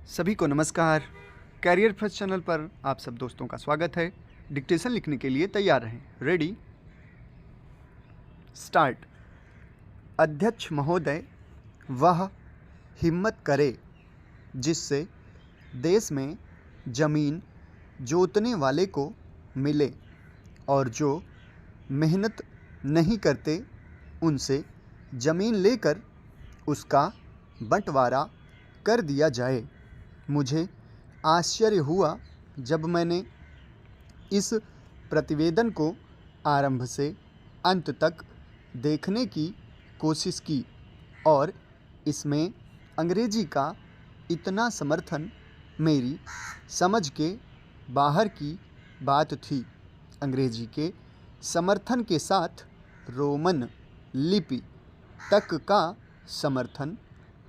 सभी को नमस्कार। कैरियर फर्स्ट चैनल पर आप सब दोस्तों का स्वागत है। डिक्टेशन लिखने के लिए तैयार रहें। Ready, start. अध्यक्ष महोदय, वह हिम्मत करे जिससे देश में ज़मीन जोतने वाले को मिले और जो मेहनत नहीं करते उनसे ज़मीन लेकर उसका बंटवारा कर दिया जाए। मुझे आश्चर्य हुआ जब मैंने इस प्रतिवेदन को आरंभ से अंत तक देखने की कोशिश की और इसमें अंग्रेजी का इतना समर्थन मेरी समझ के बाहर की बात थी। अंग्रेजी के समर्थन के साथ रोमन लिपि तक का समर्थन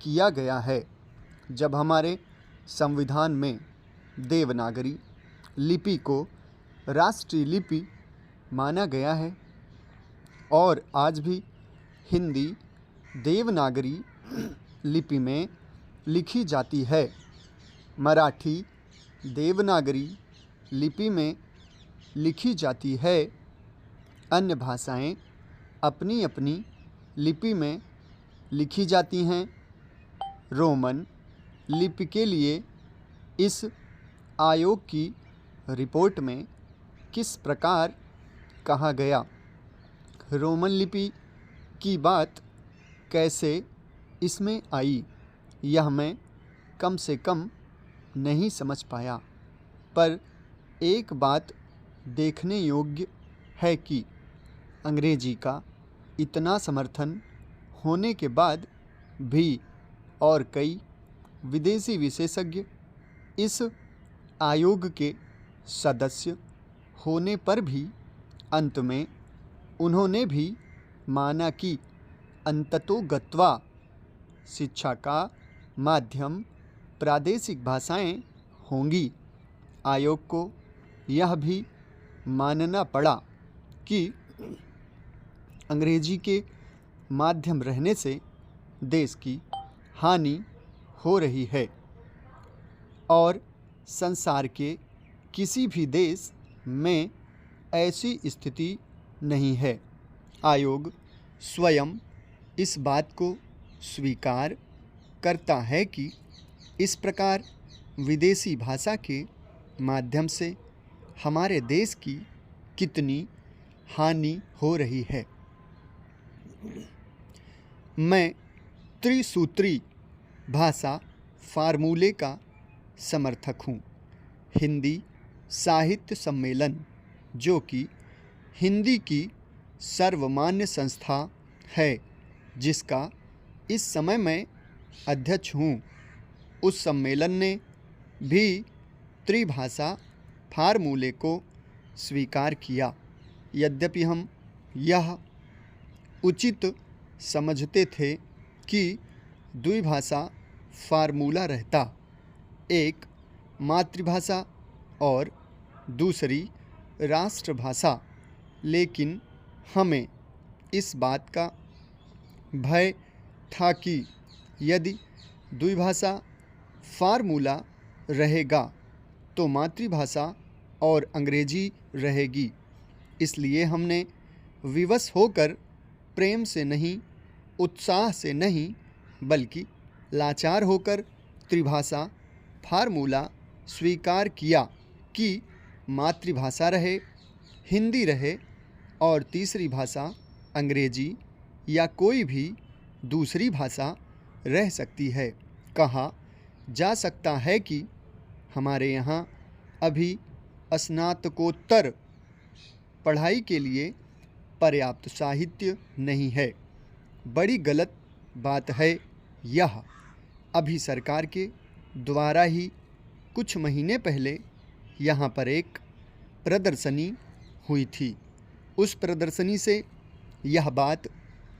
किया गया है। जब हमारे संविधान में देवनागरी लिपि को राष्ट्रीय लिपि माना गया है और आज भी हिंदी देवनागरी लिपि में लिखी जाती है, मराठी देवनागरी लिपि में लिखी जाती है, अन्य भाषाएं अपनी अपनी लिपि में लिखी जाती हैं। रोमन लिपि के लिए इस आयोग की रिपोर्ट में किस प्रकार कहा गया, रोमन लिपि की बात कैसे इसमें आई, यह मैं कम से कम नहीं समझ पाया। पर एक बात देखने योग्य है कि अंग्रेजी का इतना समर्थन होने के बाद भी और कई विदेशी विशेषज्ञ इस आयोग के सदस्य होने पर भी अंत में उन्होंने भी माना कि अंततोगत्वा शिक्षा का माध्यम प्रादेशिक भाषाएं होंगी। आयोग को यह भी मानना पड़ा कि अंग्रेजी के माध्यम रहने से देश की हानि हो रही है और संसार के किसी भी देश में ऐसी स्थिति नहीं है। आयोग स्वयं इस बात को स्वीकार करता है कि इस प्रकार विदेशी भाषा के माध्यम से हमारे देश की कितनी हानि हो रही है। मैं त्रिसूत्री भाषा फार्मूले का समर्थक हूँ। हिंदी साहित्य सम्मेलन, जो कि हिंदी की सर्वमान्य संस्था है जिसका इस समय मैं अध्यक्ष हूँ, उस सम्मेलन ने भी त्रिभाषा फार्मूले को स्वीकार किया। यद्यपि हम यह उचित समझते थे कि द्विभाषा फार्मूला रहता, एक मातृभाषा और दूसरी राष्ट्रभाषा, लेकिन हमें इस बात का भय था कि यदि द्विभाषा फार्मूला रहेगा तो मातृभाषा और अंग्रेजी रहेगी। इसलिए हमने विवश होकर प्रेम से नहीं, उत्साह से नहीं, बल्कि लाचार होकर त्रिभाषा फार्मूला स्वीकार किया कि मातृभाषा रहे, हिंदी रहे और तीसरी भाषा अंग्रेजी या कोई भी दूसरी भाषा रह सकती है। कहा जा सकता है कि हमारे यहाँ अभी स्नातकोत्तर पढ़ाई के लिए पर्याप्त साहित्य नहीं है। बड़ी गलत बात है यह। अभी सरकार के द्वारा ही कुछ महीने पहले यहाँ पर एक प्रदर्शनी हुई थी। उस प्रदर्शनी से यह बात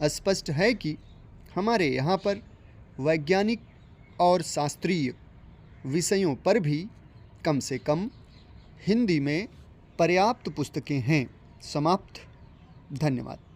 स्पष्ट है कि हमारे यहाँ पर वैज्ञानिक और शास्त्रीय विषयों पर भी कम से कम हिंदी में पर्याप्त पुस्तकें हैं। समाप्त। धन्यवाद।